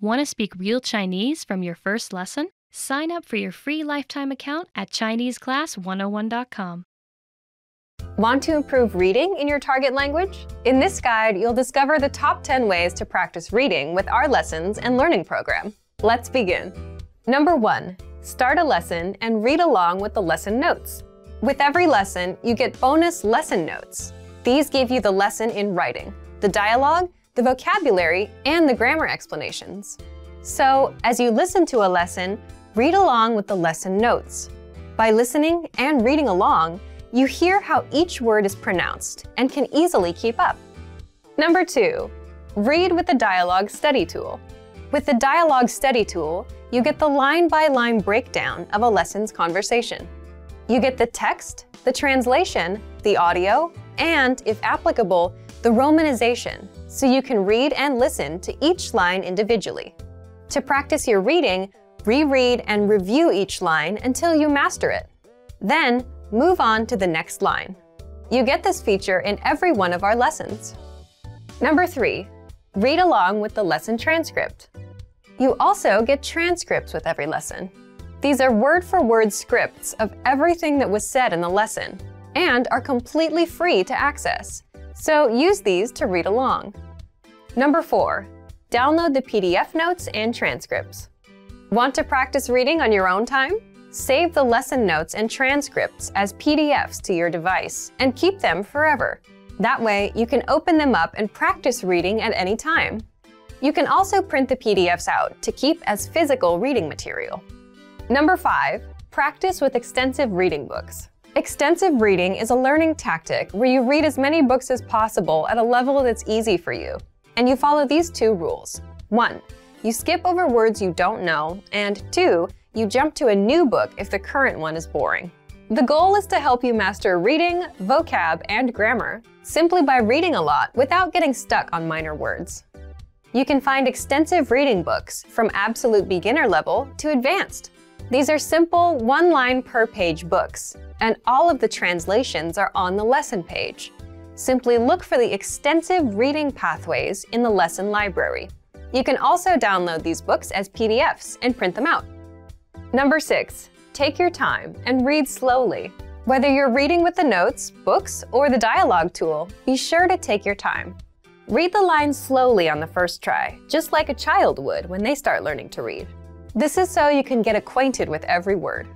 Want to speak real Chinese from your first lesson? Sign up for your free lifetime account at ChineseClass101.com. Want to improve reading in your target language? In this guide, you'll discover the top 10 ways to practice reading with our lessons and learning program. Let's begin. Number 1. Start a lesson and read along with the lesson notes. With every lesson, you get bonus lesson notes. These give you the lesson in writing, the dialogue, the vocabulary, and the grammar explanations. So, as you listen to a lesson, read along with the lesson notes. By listening and reading along, you hear how each word is pronounced and can easily keep up. Number 2. Read with the Dialogue Study Tool. With the Dialogue Study Tool, you get the line-by-line breakdown of a lesson's conversation. You get the text, the translation, the audio, and, if applicable, the romanization, so you can read and listen to each line individually. To practice your reading, reread and review each line until you master it. Then, move on to the next line. You get this feature in every one of our lessons. Number 3. Read along with the lesson transcript. You also get transcripts with every lesson. These are word-for-word scripts of everything that was said in the lesson and are completely free to access. So use these to read along. Number 4. Download the PDF notes and transcripts. Want to practice reading on your own time? Save the lesson notes and transcripts as PDFs to your device and keep them forever. That way, you can open them up and practice reading at any time. You can also print the PDFs out to keep as physical reading material. Number 5. Practice with extensive reading books. Extensive reading is a learning tactic where you read as many books as possible at a level that's easy for you. And you follow these 2 rules. 1. You skip over words you don't know, and 2. You jump to a new book if the current one is boring. The goal is to help you master reading, vocab, and grammar simply by reading a lot without getting stuck on minor words. You can find extensive reading books from absolute beginner level to advanced. These are simple, one-line per page books, and all of the translations are on the lesson page. Simply look for the extensive reading pathways in the lesson library. You can also download these books as PDFs and print them out. Number 6. Take your time and read slowly. Whether you're reading with the notes, books, or the dialogue tool, be sure to take your time. Read the lines slowly on the first try, just like a child would when they start learning to read. This is so you can get acquainted with every word.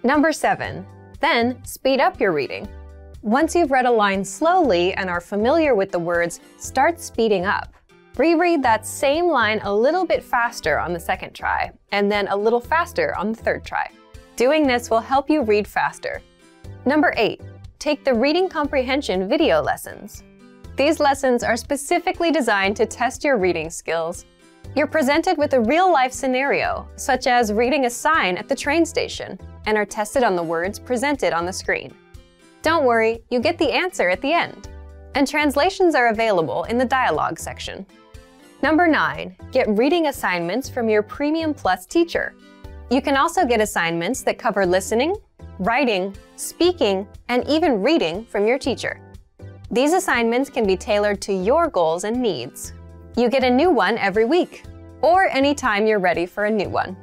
Number 7. Then, speed up your reading. Once you've read a line slowly and are familiar with the words, start speeding up. Reread that same line a little bit faster on the second try, and then a little faster on the third try. Doing this will help you read faster. Number 8. Take the reading comprehension video lessons. These lessons are specifically designed to test your reading skills. You're presented with a real-life scenario, such as reading a sign at the train station, and are tested on the words presented on the screen. Don't worry, you get the answer at the end. And translations are available in the dialogue section. Number 9. Get reading assignments from your Premium Plus teacher. You can also get assignments that cover listening, writing, speaking, and even reading from your teacher. These assignments can be tailored to your goals and needs. You get a new one every week, or anytime you're ready for a new one.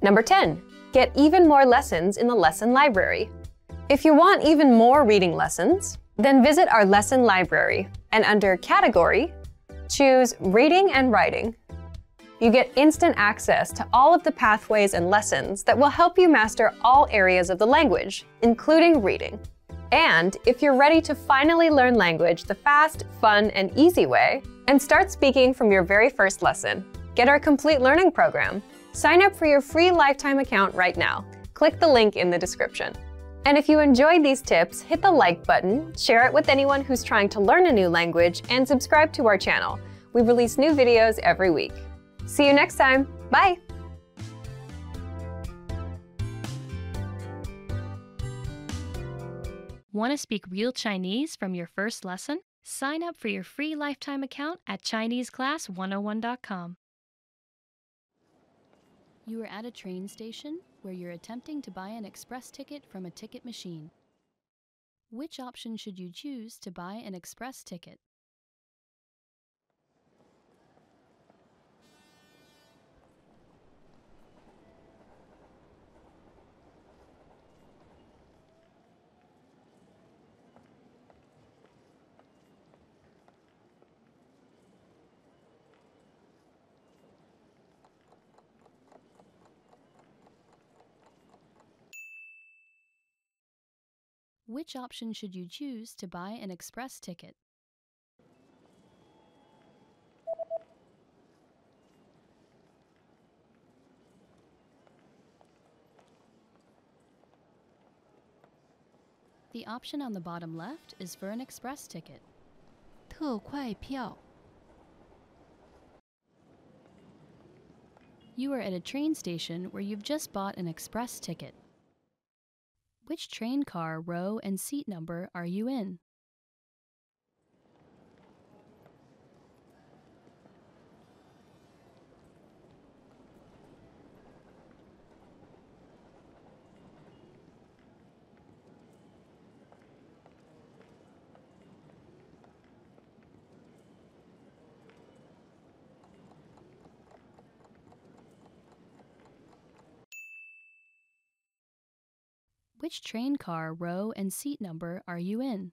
Number 10. Get even more lessons in the lesson library. If you want even more reading lessons, then visit our lesson library and under Category, choose Reading and Writing. You get instant access to all of the pathways and lessons that will help you master all areas of the language, including reading. And if you're ready to finally learn language the fast, fun, and easy way, and start speaking from your very first lesson, get our complete learning program. Sign up for your free lifetime account right now. Click the link in the description. And if you enjoyed these tips, hit the like button, share it with anyone who's trying to learn a new language, and subscribe to our channel. We release new videos every week. See you next time. Bye! Want to speak real Chinese from your first lesson? Sign up for your free lifetime account at ChineseClass101.com. You are at a train station where you're attempting to buy an express ticket from a ticket machine. Which option should you choose to buy an express ticket? Which option should you choose to buy an express ticket? The option on the bottom left is for an express ticket. 特快票 You are at a train station where you've just bought an express ticket. Which train car, row, and seat number are you in? Which train car, row, and seat number are you in?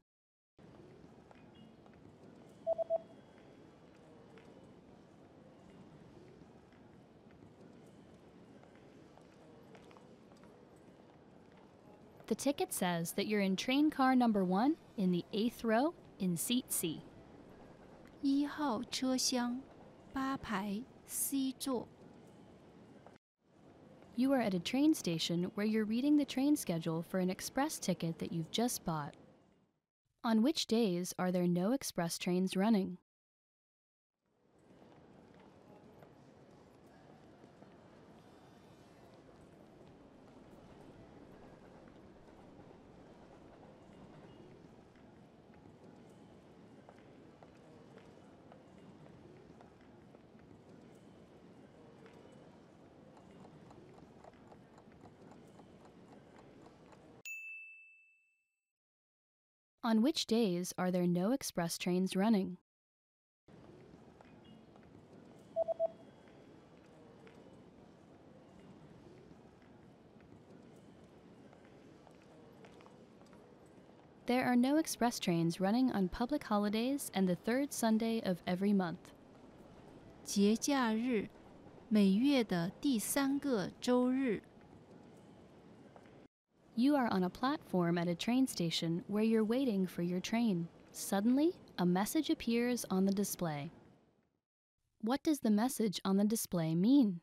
The ticket says that you're in train car number 1 in the 8th row in seat C. 1号车厢8排 C 座 You are at a train station where you're reading the train schedule for an express ticket that you've just bought. On which days are there no express trains running? On which days are there no express trains running? There are no express trains running on public holidays and the third Sunday of every month. 节假日每月的第3个周日 You are on a platform at a train station where you're waiting for your train. Suddenly, a message appears on the display. What does the message on the display mean?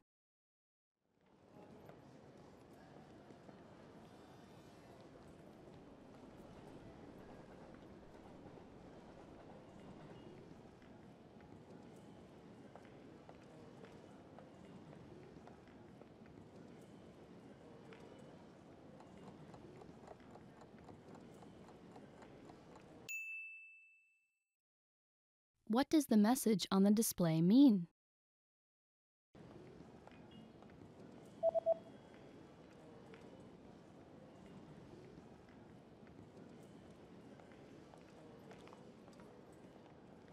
What does the message on the display mean?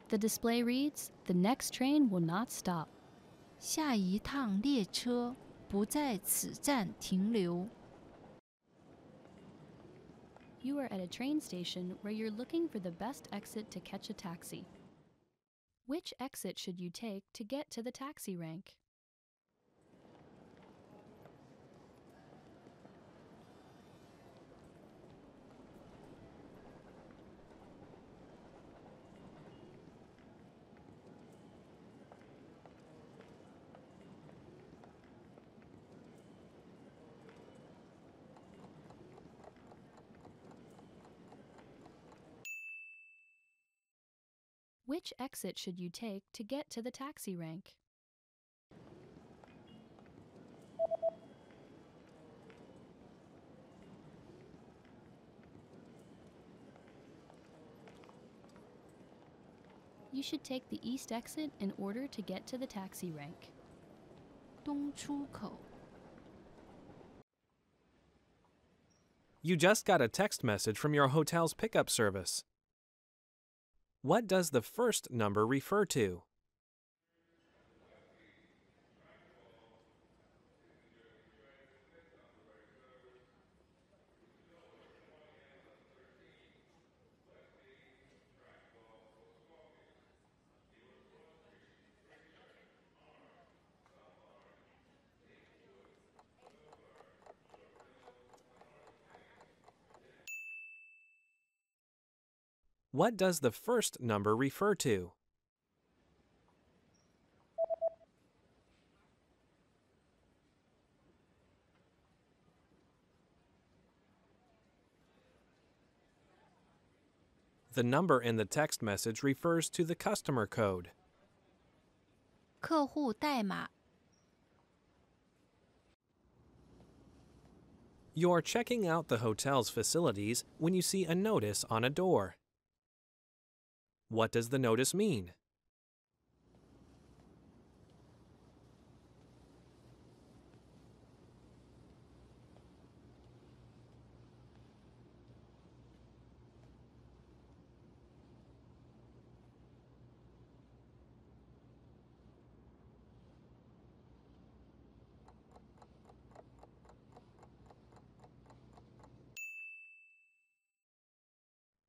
The display reads, "The next train will not stop." 下一趟列车不在此站停留 You are at a train station where you're looking for the best exit to catch a taxi. Which exit should you take to get to the taxi rank? Which exit should you take to get to the taxi rank? You should take the east exit in order to get to the taxi rank. 东出口 You just got a text message from your hotel's pickup service. What does the first number refer to? What does the first number refer to? The number in the text message refers to the customer code. 客户代码 You're checking out the hotel's facilities when you see a notice on a door. What does the notice mean?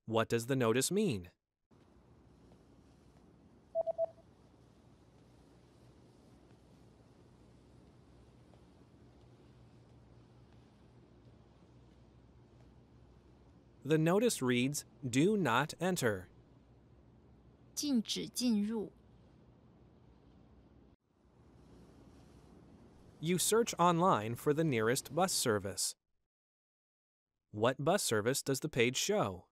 What does the notice mean? The notice reads, "Do not enter." 禁止进入 You search online for the nearest bus service. What bus service does the page show?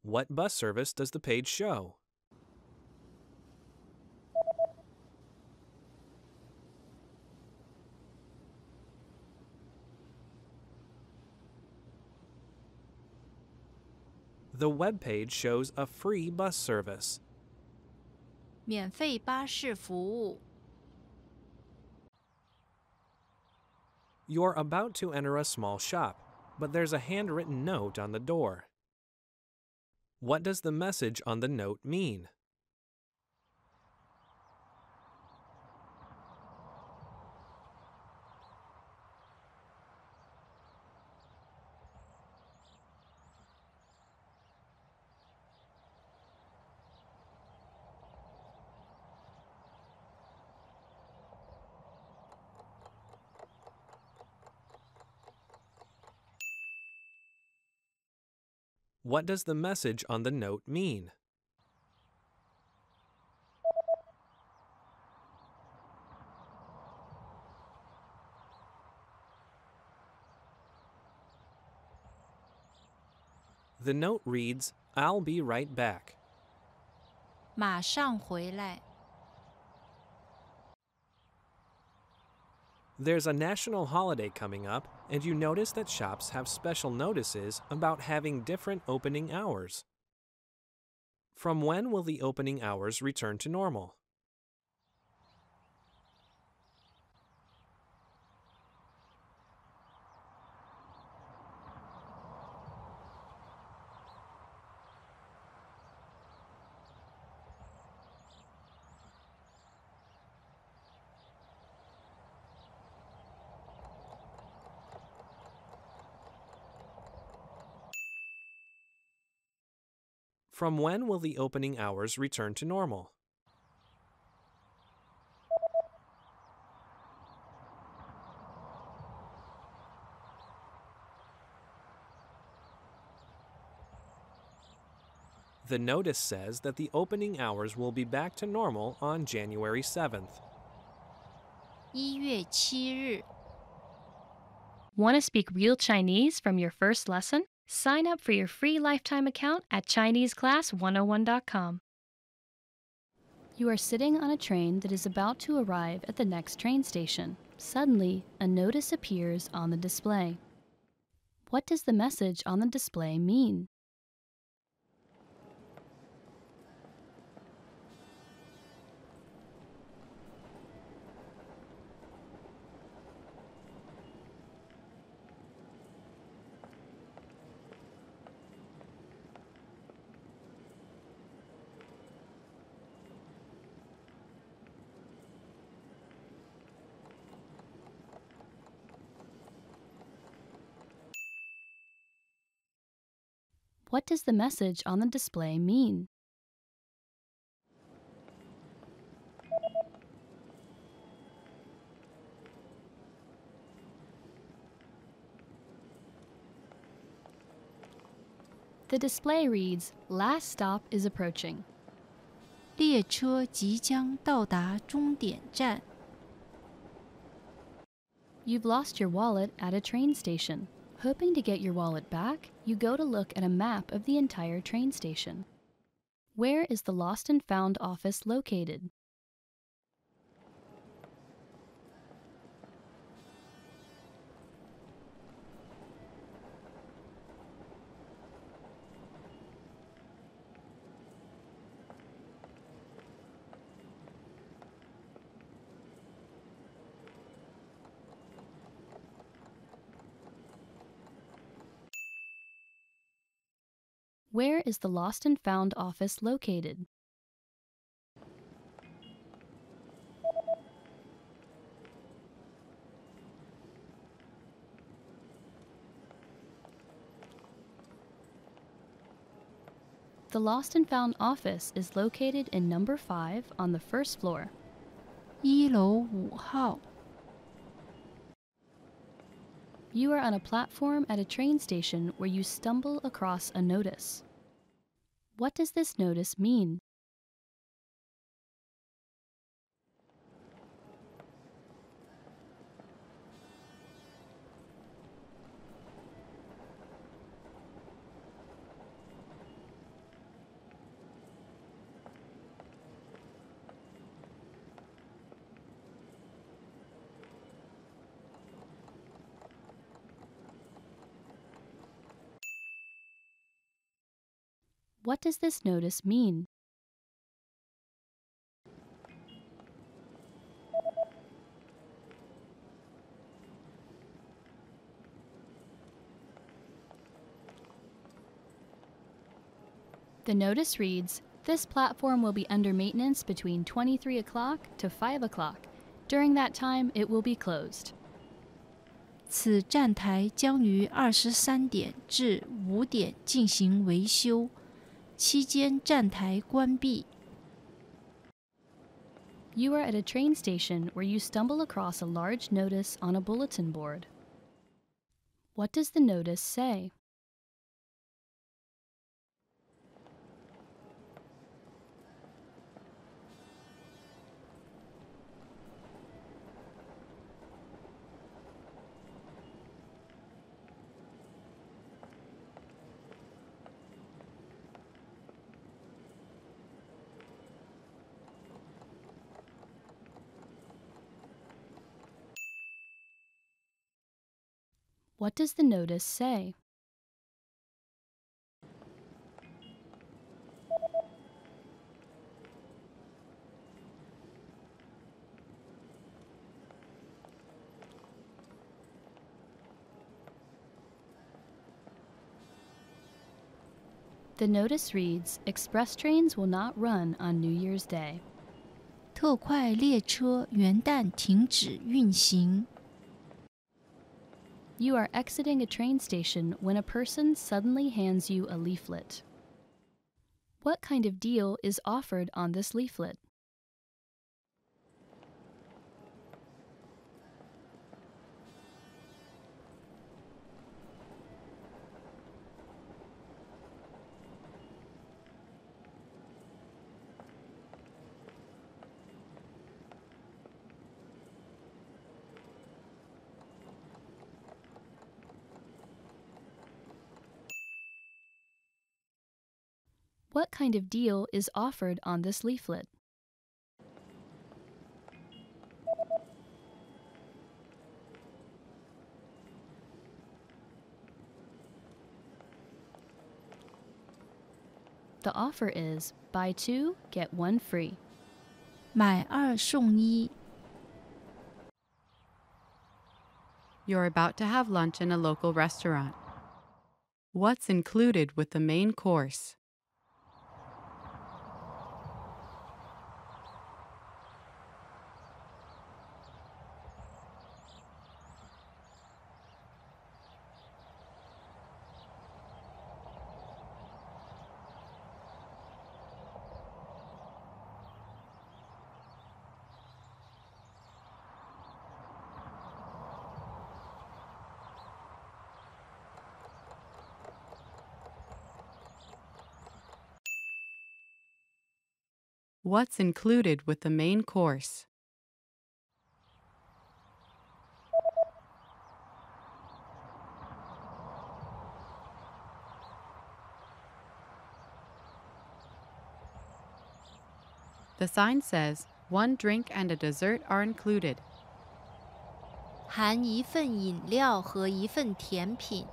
What bus service does the page show? The web page shows a free bus service. 免费巴士服务 You're about to enter a small shop, but there's a handwritten note on the door. What does the message on the note mean? What does the message on the note mean? The note reads, "I'll be right back." 马上回来 There's a national holiday coming up, and you notice that shops have special notices about having different opening hours. From when will the opening hours return to normal? From when will the opening hours return to normal? The notice says that the opening hours will be back to normal on January 7th. 1月7日 Want to speak real Chinese from your first lesson? Sign up for your free lifetime account at ChineseClass101.com. You are sitting on a train that is about to arrive at the next train station. Suddenly, a notice appears on the display. What does the message on the display mean? What does the message on the display mean? The display reads, "Last stop is approaching." 列车即将到达终点站。You've lost your wallet at a train station. Hoping to get your wallet back, you go to look at a map of the entire train station. Where is the Lost and Found office located? Where is the Lost and Found office located? The Lost and Found office is located in number 5 on the first floor. 1楼5号。You are on a platform at a train station where you stumble across a notice. What does this notice mean? What does this notice mean? The notice reads, "This platform will be under maintenance between 23 o'clock to 5 o'clock. During that time, it will be closed." 此站台将于23点至5点进行维修，期间站台关闭。You are at a train station where you stumble across a large notice on a bulletin board. What does the notice say? What does the notice say? The notice reads, "Express trains will not run on New Year's Day." 特快列车元旦停止运行。You are exiting a train station when a person suddenly hands you a leaflet. What kind of deal is offered on this leaflet? What kind of deal is offered on this leaflet? The offer is buy 2, get 1 free. 买2送1。You're about to have lunch in a local restaurant. What's included with the main course? What's included with the main course? The sign says, 1 drink and a dessert are included. 含一份饮料和一份甜品。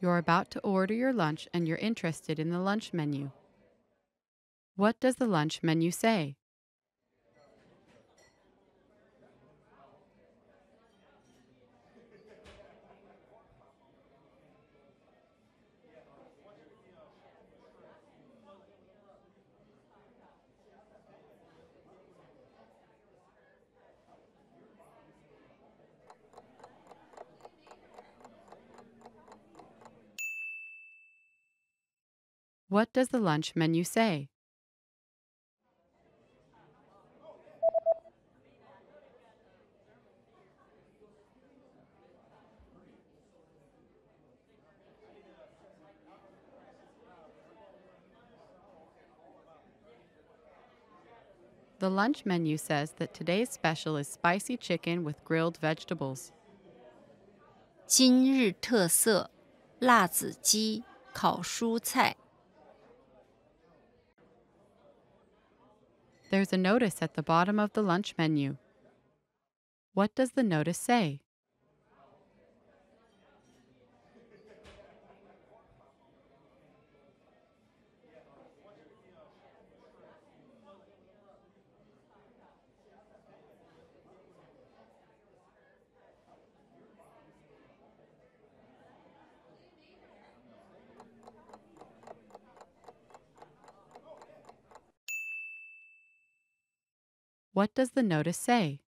You're about to order your lunch and you're interested in the lunch menu. What does the lunch menu say? What does the lunch menu say? The lunch menu says that today's special is spicy chicken with grilled vegetables. 今日特色辣子鸡烤蔬菜。 There's a notice at the bottom of the lunch menu. What does the notice say? What does the notice say?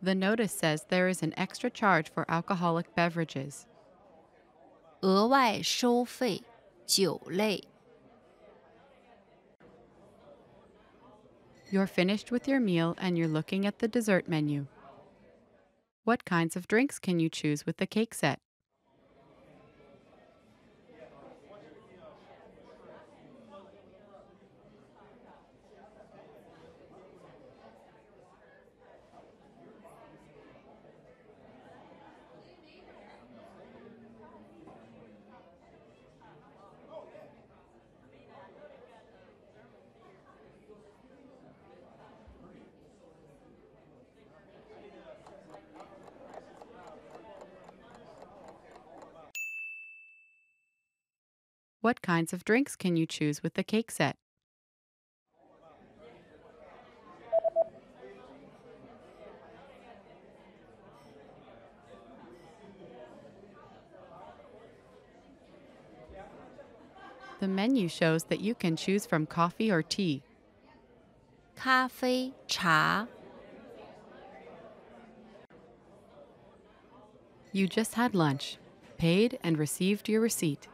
The notice says there is an extra charge for alcoholic beverages. 额外收费酒类。 You're finished with your meal and you're looking at the dessert menu. What kinds of drinks can you choose with the cake set? What kinds of drinks can you choose with the cake set? The menu shows that you can choose from coffee or tea. 咖啡茶。 You just had lunch, paid and received your receipt.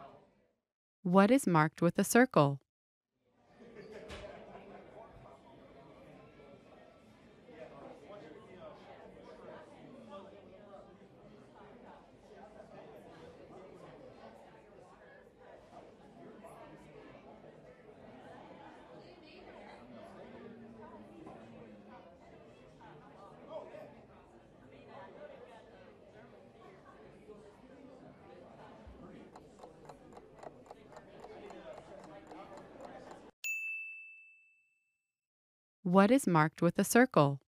What is marked with a circle? What is marked with a circle?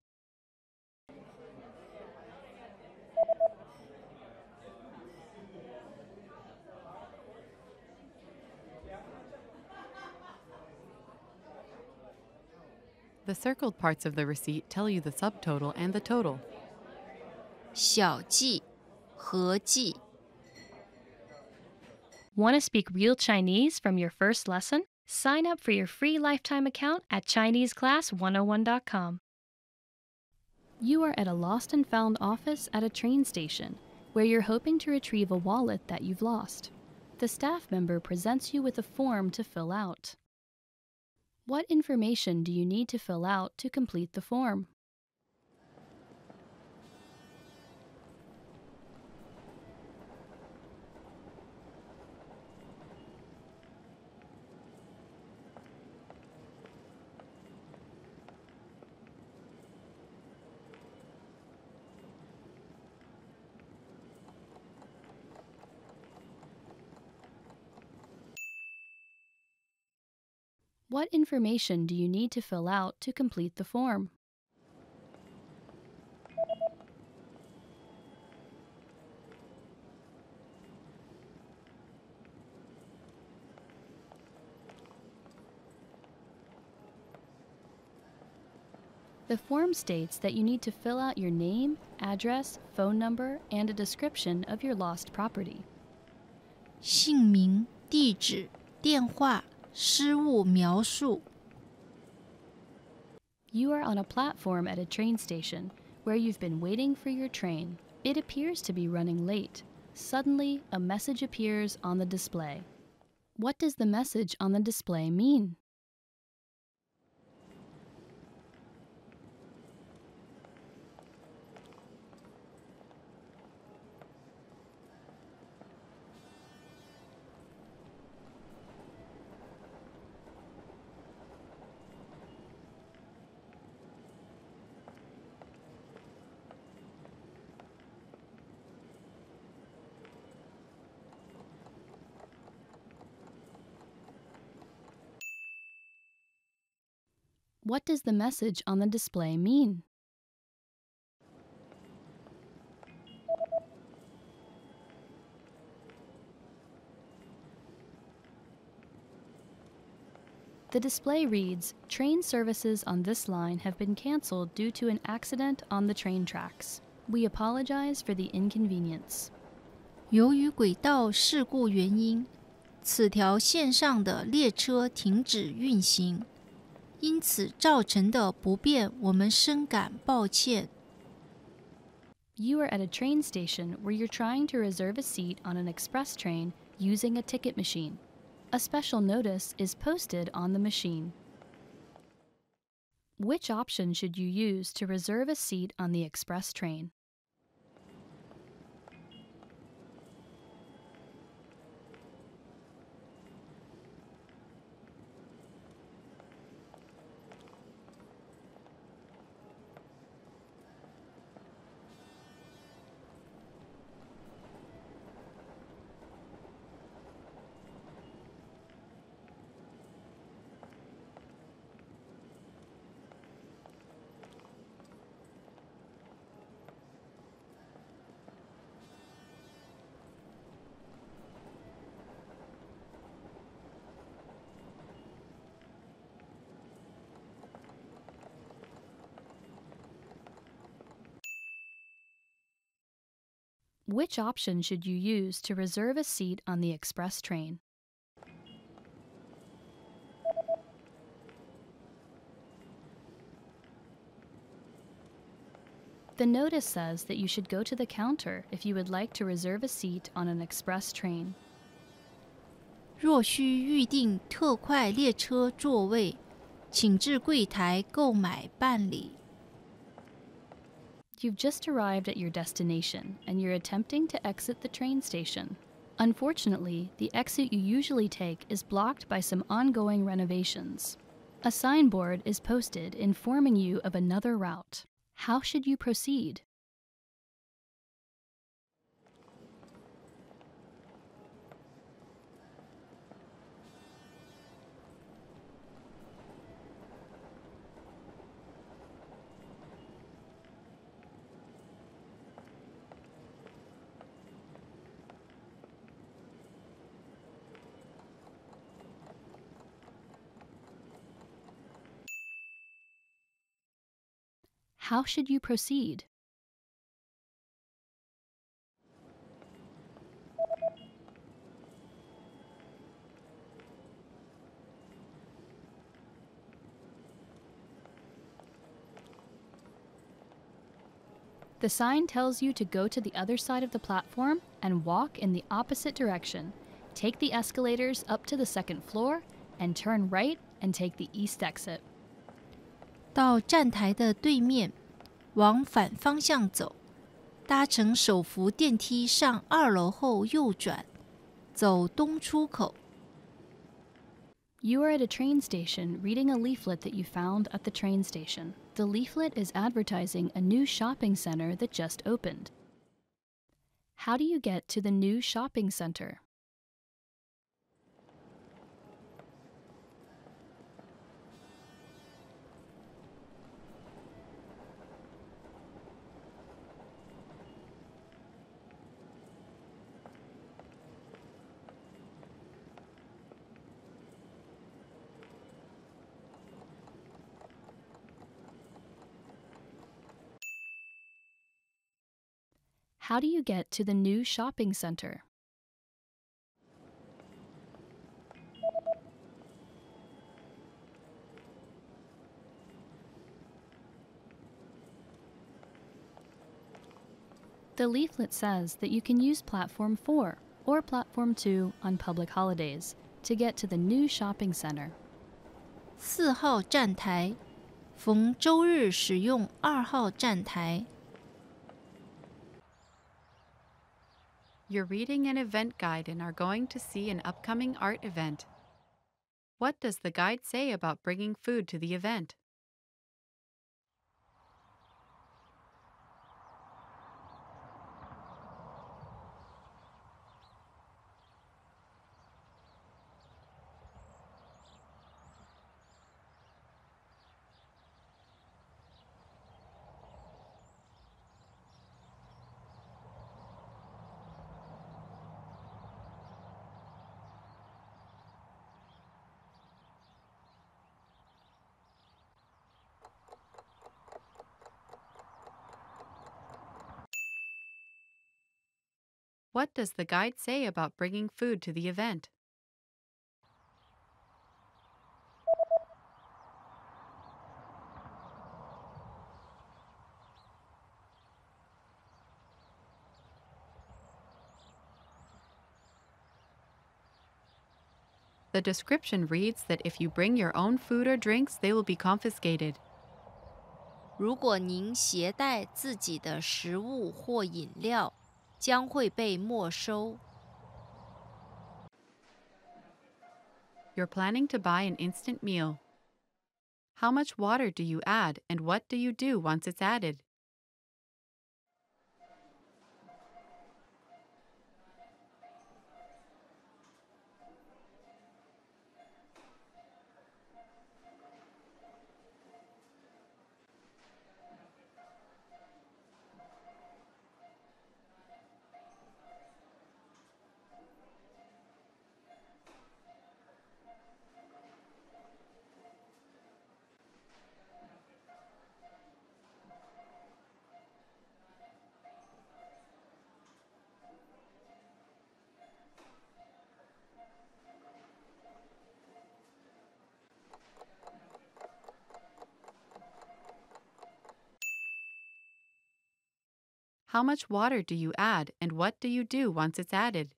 The circled parts of the receipt tell you the subtotal and the total. 小计合计。 Want to speak real Chinese from your first lesson? Sign up for your free lifetime account at ChineseClass101.com. You are at a lost and found office at a train station, where you're hoping to retrieve a wallet that you've lost. The staff member presents you with a form to fill out. What information do you need to fill out to complete the form? What information do you need to fill out to complete the form? The form states that you need to fill out your name, address, phone number, and a description of your lost property. 姓名、地址、电话、失物描述。You are on a platform at a train station where you've been waiting for your train. It appears to be running late. Suddenly, a message appears on the display. What does the message on the display mean? What does the message on the display mean? The display reads, "Train services on this line have been canceled due to an accident on the train tracks. We apologize for the inconvenience." 由于轨道事故原因，此条线上的列车停止运行，因此造成的不便，我们深感抱歉。You are at a train station where you're trying to reserve a seat on an express train using a ticket machine. A special notice is posted on the machine. Which option should you use to reserve a seat on the express train? Which option should you use to reserve a seat on the express train? The notice says that you should go to the counter if you would like to reserve a seat on an express train. 若需预订特快列车座位，请至柜台购买办理。You've just arrived at your destination and you're attempting to exit the train station. Unfortunately, the exit you usually take is blocked by some ongoing renovations. A signboard is posted informing you of another route. How should you proceed? How should you proceed? The sign tells you to go to the other side of the platform and walk in the opposite direction. Take the escalators up to the second floor and turn right and take the east exit. 到站台的对面，往反方向走，搭乘手扶电梯上2楼后右转，走东出口。You are at a train station reading a leaflet that you found at the train station. The leaflet is advertising a new shopping center that just opened. How do you get to the new shopping center? How do you get to the new shopping center? The leaflet says that you can use Platform 4 or Platform 2 on public holidays to get to the new shopping center. 4号站台，逢周日使用2号站台。You're reading an event guide and are going to see an upcoming art event. What does the guide say about bringing food to the event? What does the guide say about bringing food to the event? The description reads that if you bring your own food or drinks, they will be confiscated. 如果您携带自己的食物或饮料，将会被没收。You're planning to buy an instant meal. How much water do you add, and what do you do once it's added? How much water do you add, and what do you do once it's added?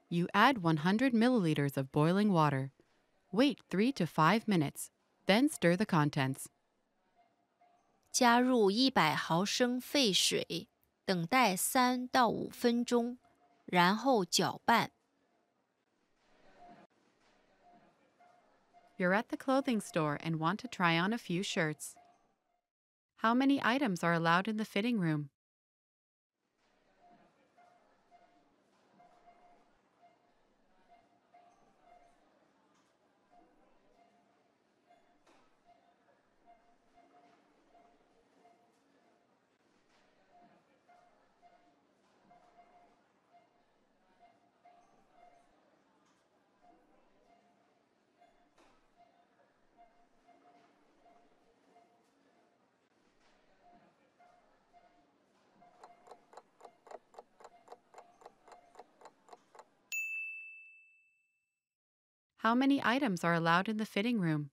You add 100 milliliters of boiling water. Wait 3 to 5 minutes, then stir the contents. 加入100毫升沸水，等待3到5分钟，然后搅拌。You're at the clothing store and want to try on a few shirts. How many items are allowed in the fitting room? How many items are allowed in the fitting room?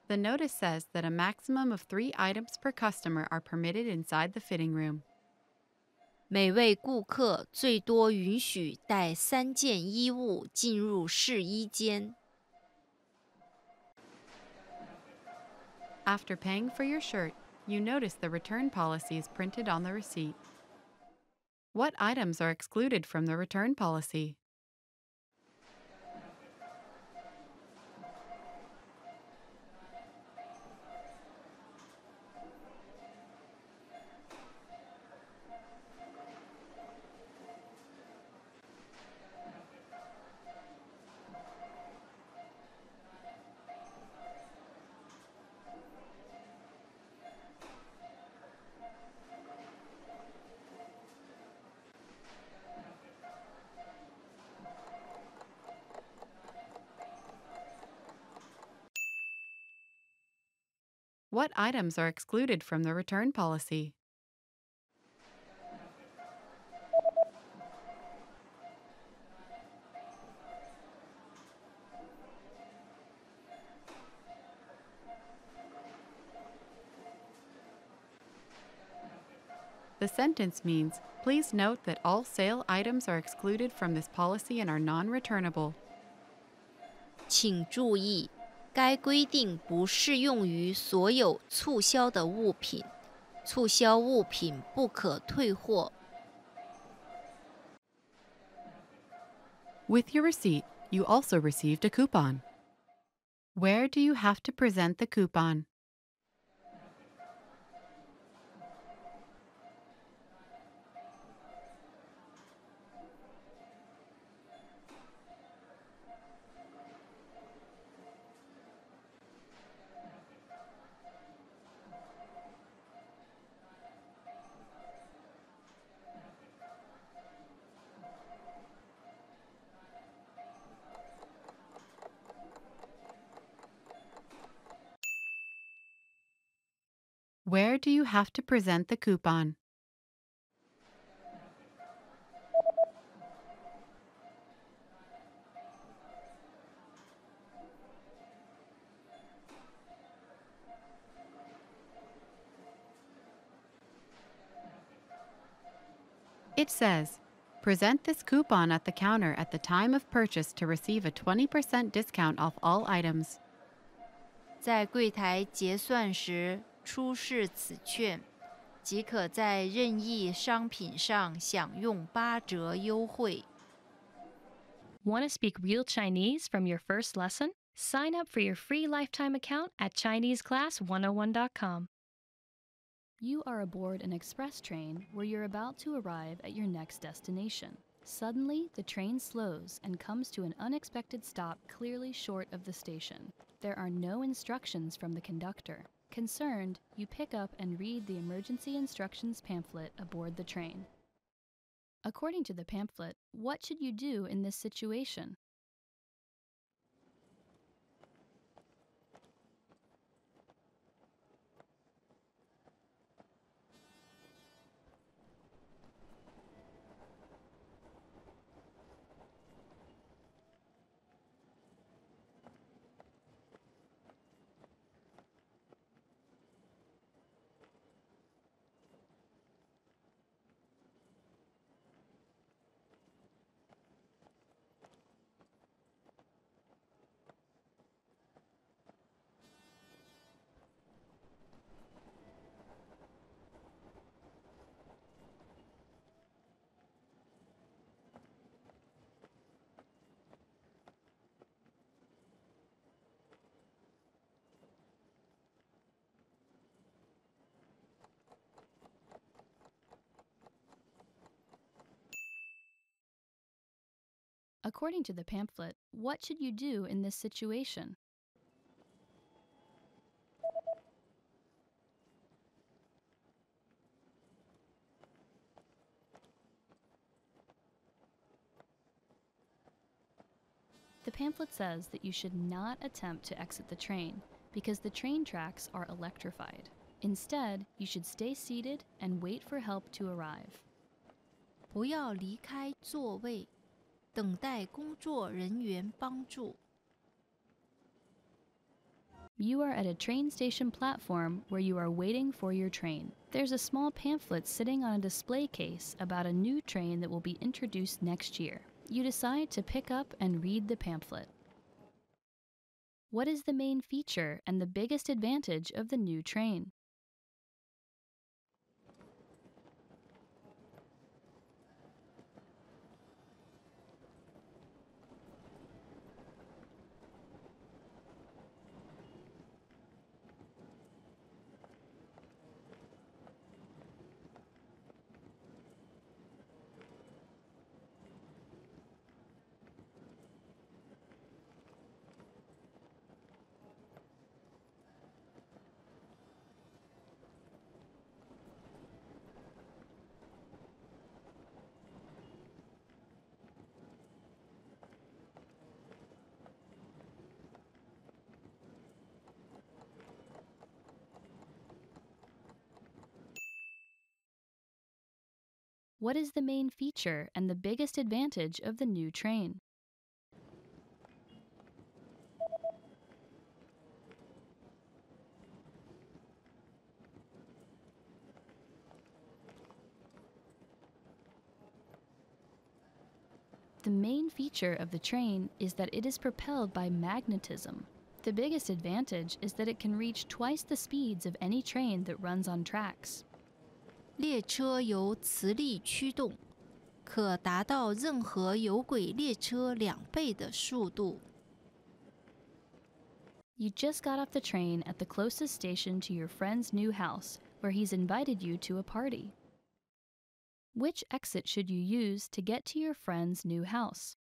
The notice says that a maximum of 3 items per customer are permitted inside the fitting room. 每位顾客最多允许带3件衣物进入试衣间。After paying for your shirt, you notice the return policy is printed on the receipt. What items are excluded from the return policy? What items are excluded from the return policy? The sentence means, please note that all sale items are excluded from this policy and are non-returnable. 请注意，该规定不适用于所有促销的物品，促销物品不可退货。With your receipt, you also received a coupon. Where do you have to present the coupon? Where do you have to present the coupon? It says, present this coupon at the counter at the time of purchase to receive a 20% discount off all items. 在柜台结算时出示此券，即可在任意商品上享用8折优惠。Want to speak real Chinese from your first lesson? Sign up for your free lifetime account at ChineseClass101.com. You are aboard an express train where you're about to arrive at your next destination. Suddenly, the train slows and comes to an unexpected stop clearly short of the station. There are no instructions from the conductor. Concerned, you pick up and read the emergency instructions pamphlet aboard the train. According to the pamphlet, what should you do in this situation? According to the pamphlet, what should you do in this situation? The pamphlet says that you should not attempt to exit the train because the train tracks are electrified. Instead, you should stay seated and wait for help to arrive. 不要离开座位，等待工作人员帮助。You are at a train station platform where you are waiting for your train. There's a small pamphlet sitting on a display case about a new train that will be introduced next year. You decide to pick up and read the pamphlet. What is the main feature and the biggest advantage of the new train? What is the main feature and the biggest advantage of the new train? The main feature of the train is that it is propelled by magnetism. The biggest advantage is that it can reach twice the speeds of any train that runs on tracks. 列车由磁力驱动，可达到任何有轨列车2倍的速度。You just got off the train at the closest station to your friend's new house, where he's invited you to a party. Which exit should you use to get to your friend's new house?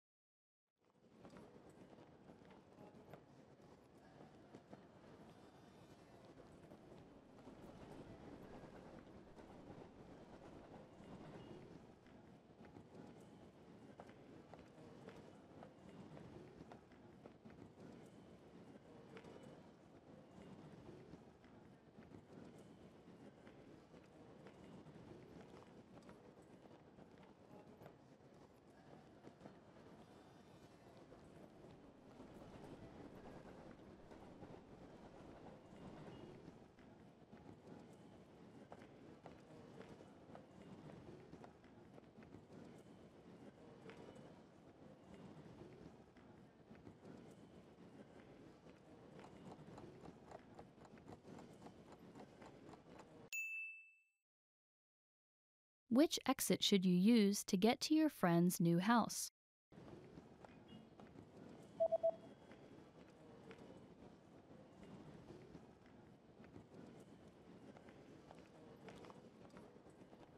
Which exit should you use to get to your friend's new house?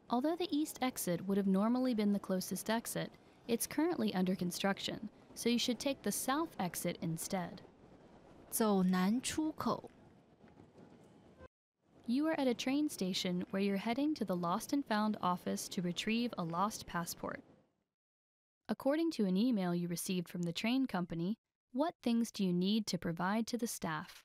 Although the east exit would have normally been the closest exit, it's currently under construction, so you should take the south exit instead. 走南出口。You are at a train station where you're heading to the Lost and Found office to retrieve a lost passport. According to an email you received from the train company, what things do you need to provide to the staff?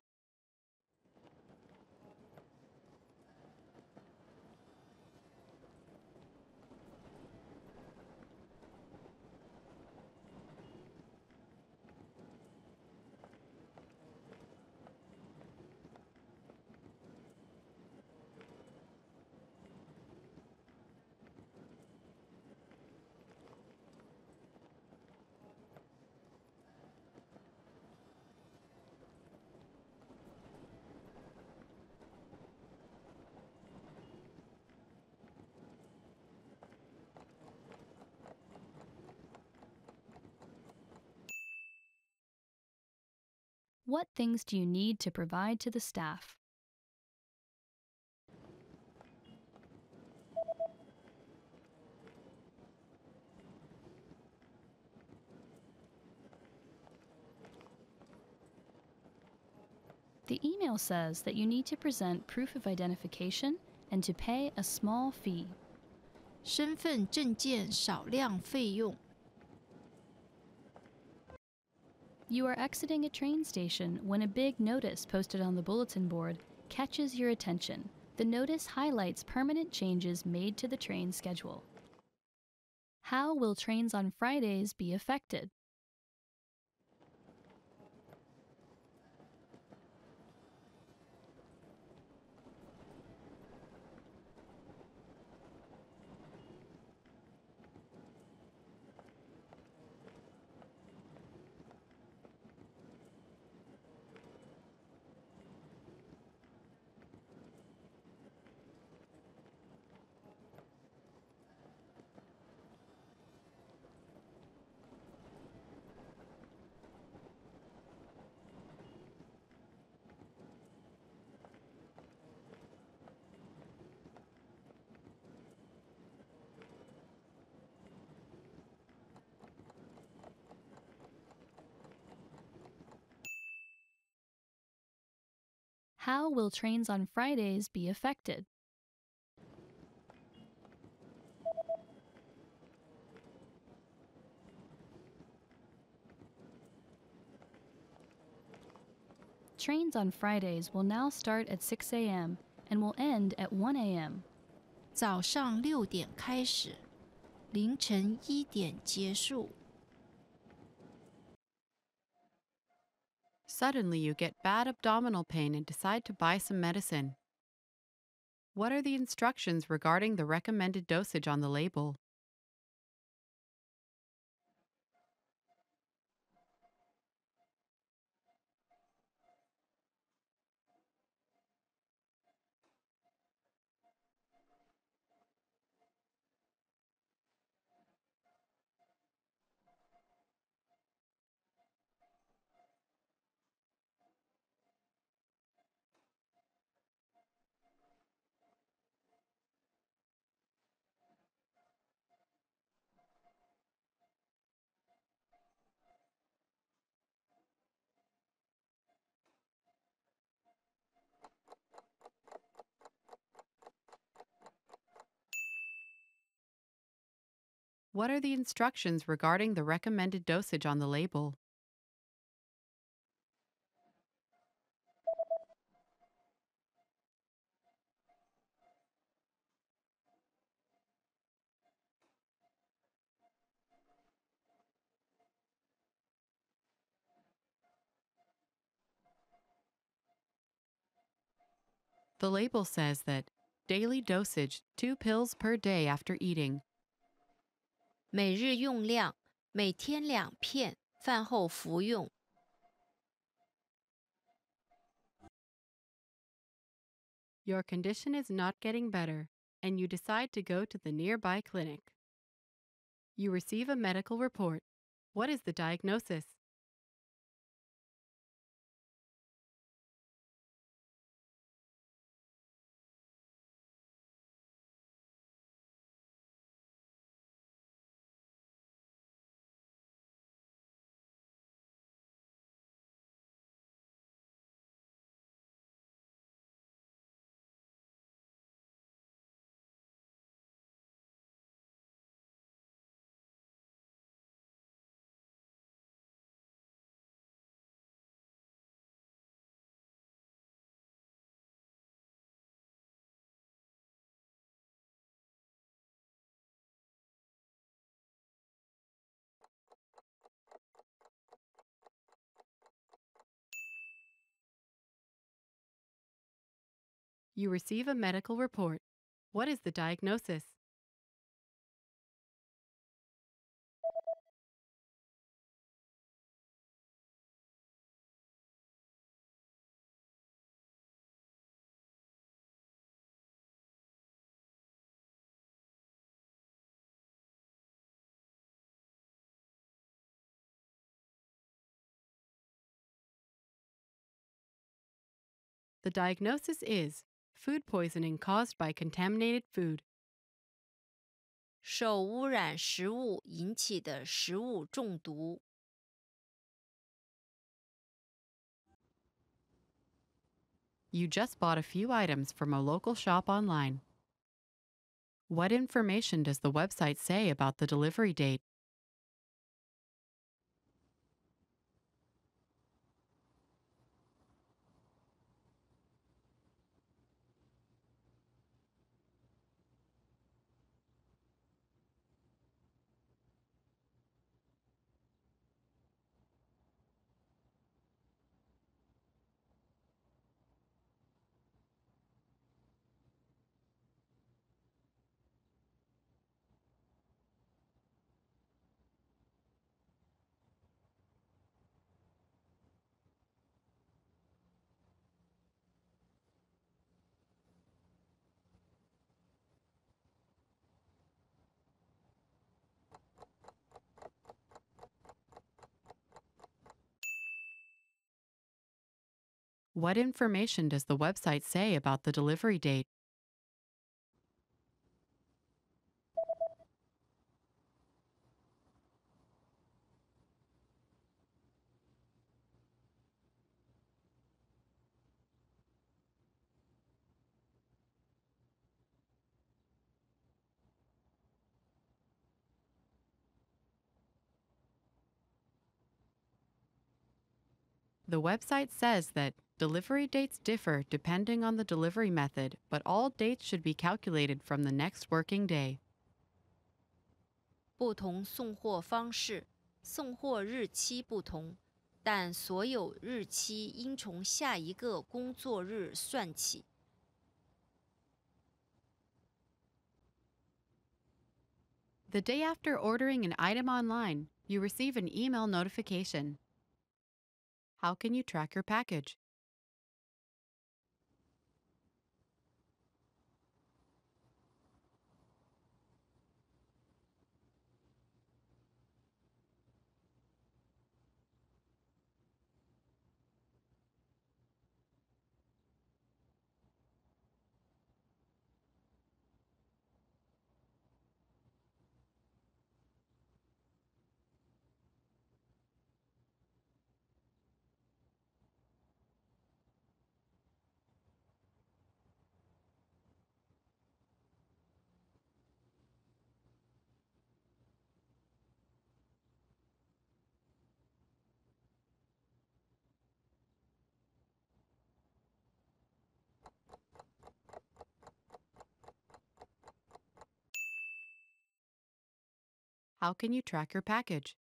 What things do you need to provide to the staff? The email says that you need to present proof of identification and to pay a small fee. 身份证件少量费用。You are exiting a train station when a big notice posted on the bulletin board catches your attention. The notice highlights permanent changes made to the train schedule. How will trains on Fridays be affected? How will trains on Fridays be affected? Trains on Fridays will now start at 6 a.m. and will end at 1 a.m. 早上6点开始，凌晨1点结束。Suddenly, you get bad abdominal pain and decide to buy some medicine. What are the instructions regarding the recommended dosage on the label? What are the instructions regarding the recommended dosage on the label? The label says that daily dosage 2 pills per day after eating. 每日用量，每天2片，饭后服用。Your condition is not getting better, and you decide to go to the nearby clinic. You receive a medical report. What is the diagnosis? You receive a medical report. What is the diagnosis? The diagnosis is food poisoning caused by contaminated food. 受污染食物引起的食物中毒。You just bought a few items from a local shop online. What information does the website say about the delivery date? What information does the website say about the delivery date? The website says that delivery dates differ depending on the delivery method, but all dates should be calculated from the next working day. 不同送货方式，送货日期不同，但所有日期应从下一个工作日算起。The day after ordering an item online, you receive an email notification. How can you track your package? How can you track your package?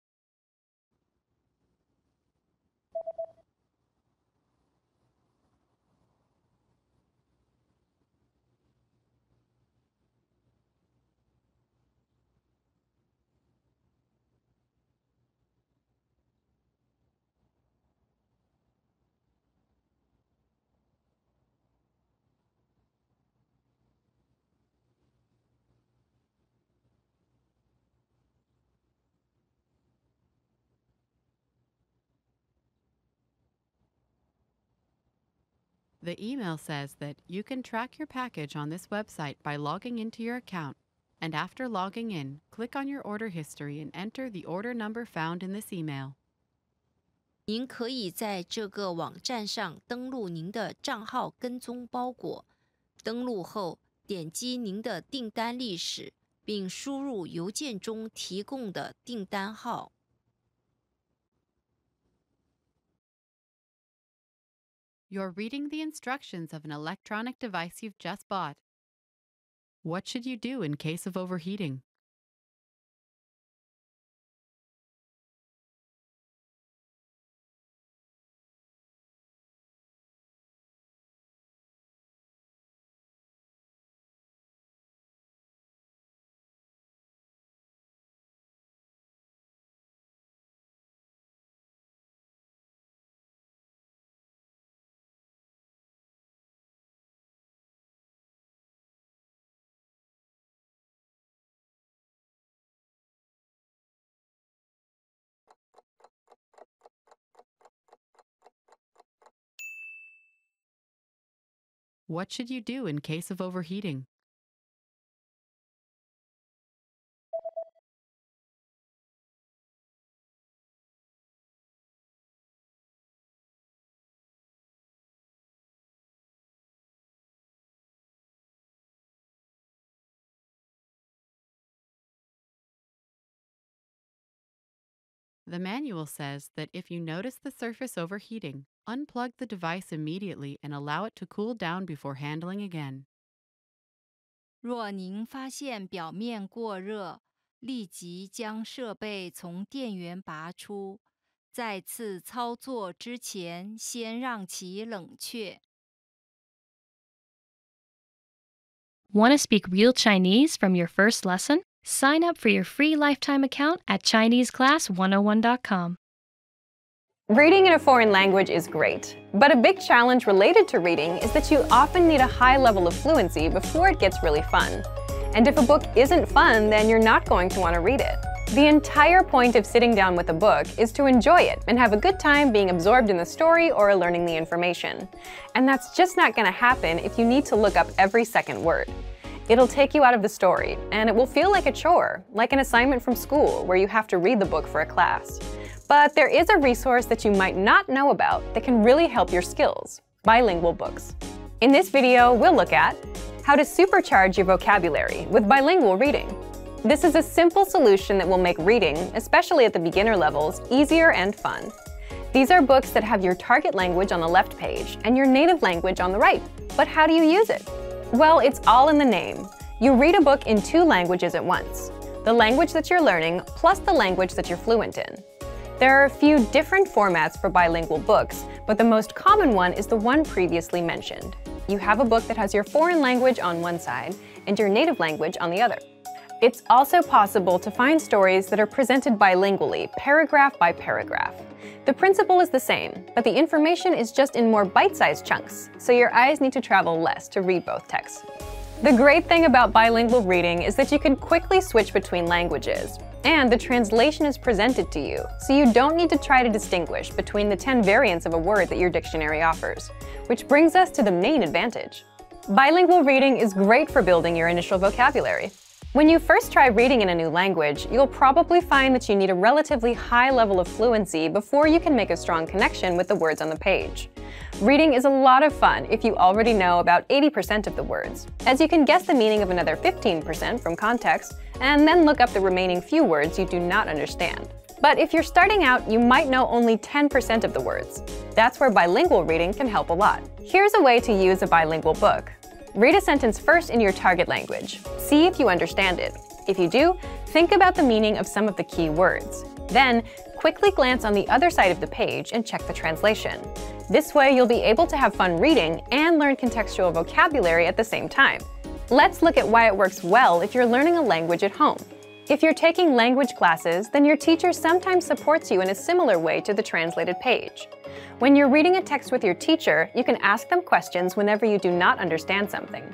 The email says that you can track your package on this website by logging into your account, and after logging in, click on your order history and enter the order number found in this email. 您可以在这个网站上登录您的账号跟踪包裹。登录后，点击您的订单历史，并输入邮件中提供的订单号。You're reading the instructions of an electronic device you've just bought. What should you do in case of overheating? What should you do in case of overheating? The manual says that if you notice the surface overheating, unplug the device immediately and allow it to cool down before handling again. 若您发现表面过热，立即将设备从电源拔出，再次操作之前先让其冷却。Want to speak real Chinese from your first lesson? Sign up for your free lifetime account at ChineseClass101.com. Reading in a foreign language is great, but a big challenge related to reading is that you often need a high level of fluency before it gets really fun. And if a book isn't fun, then you're not going to want to read it. The entire point of sitting down with a book is to enjoy it and have a good time being absorbed in the story or learning the information. And that's just not going to happen if you need to look up every second word. It'll take you out of the story, and it will feel like a chore, like an assignment from school where you have to read the book for a class. But there is a resource that you might not know about that can really help your skills: Bilingual Books. In this video, we'll look at how to supercharge your vocabulary with bilingual reading. This is a simple solution that will make reading, especially at the beginner levels, easier and fun. These are books that have your target language on the left page and your native language on the right. But how do you use it? Well, it's all in the name. You read a book in 2 languages at once: the language that you're learning plus the language that you're fluent in. There are a few different formats for bilingual books, but the most common one is the one previously mentioned. You have a book that has your foreign language on one side and your native language on the other. It's also possible to find stories that are presented bilingually, paragraph by paragraph. The principle is the same, but the information is just in more bite-sized chunks, so your eyes need to travel less to read both texts. The great thing about bilingual reading is that you can quickly switch between languages, and the translation is presented to you, so you don't need to try to distinguish between the 10 variants of a word that your dictionary offers, which brings us to the main advantage. Bilingual reading is great for building your initial vocabulary. When you first try reading in a new language, you'll probably find that you need a relatively high level of fluency before you can make a strong connection with the words on the page. Reading is a lot of fun if you already know about 80% of the words, as you can guess the meaning of another 15% from context, and then look up the remaining few words you do not understand. But if you're starting out, you might know only 10% of the words. That's where bilingual reading can help a lot. Here's a way to use a bilingual book. Read a sentence first in your target language. See if you understand it. If you do, think about the meaning of some of the key words. Then, quickly glance on the other side of the page and check the translation. This way, you'll be able to have fun reading and learn contextual vocabulary at the same time. Let's look at why it works well if you're learning a language at home. If you're taking language classes, then your teacher sometimes supports you in a similar way to the translated page. When you're reading a text with your teacher, you can ask them questions whenever you do not understand something.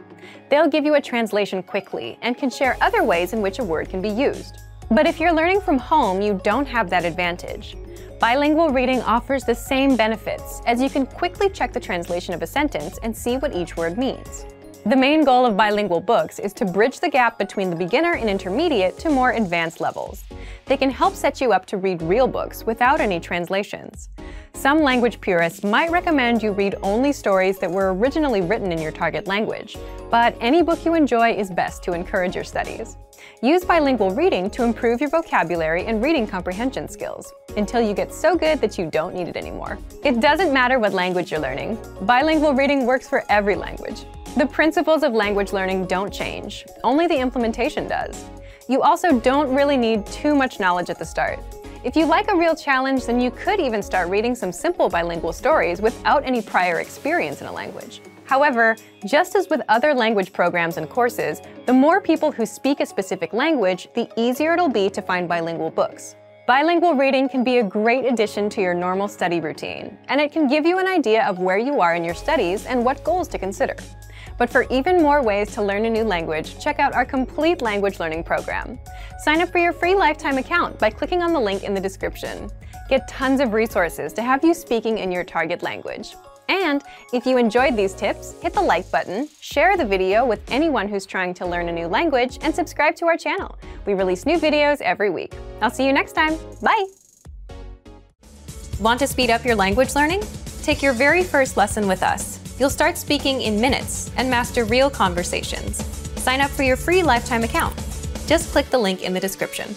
They'll give you a translation quickly and can share other ways in which a word can be used. But if you're learning from home, you don't have that advantage. Bilingual reading offers the same benefits, as you can quickly check the translation of a sentence and see what each word means. The main goal of bilingual books is to bridge the gap between the beginner and intermediate to more advanced levels. They can help set you up to read real books without any translations. Some language purists might recommend you read only stories that were originally written in your target language, but any book you enjoy is best to encourage your studies. Use bilingual reading to improve your vocabulary and reading comprehension skills, until you get so good that you don't need it anymore. It doesn't matter what language you're learning. Bilingual reading works for every language. The principles of language learning don't change, only the implementation does. You also don't really need too much knowledge at the start. If you like a real challenge, then you could even start reading some simple bilingual stories without any prior experience in a language. However, just as with other language programs and courses, the more people who speak a specific language, the easier it'll be to find bilingual books. Bilingual reading can be a great addition to your normal study routine, and it can give you an idea of where you are in your studies and what goals to consider. But for even more ways to learn a new language, check out our complete language learning program. Sign up for your free lifetime account by clicking on the link in the description. Get tons of resources to have you speaking in your target language. And if you enjoyed these tips, hit the like button, share the video with anyone who's trying to learn a new language, and subscribe to our channel. We release new videos every week. I'll see you next time. Bye! Want to speed up your language learning? Take your very first lesson with us. You'll start speaking in minutes and master real conversations. Sign up for your free lifetime account. Just click the link in the description.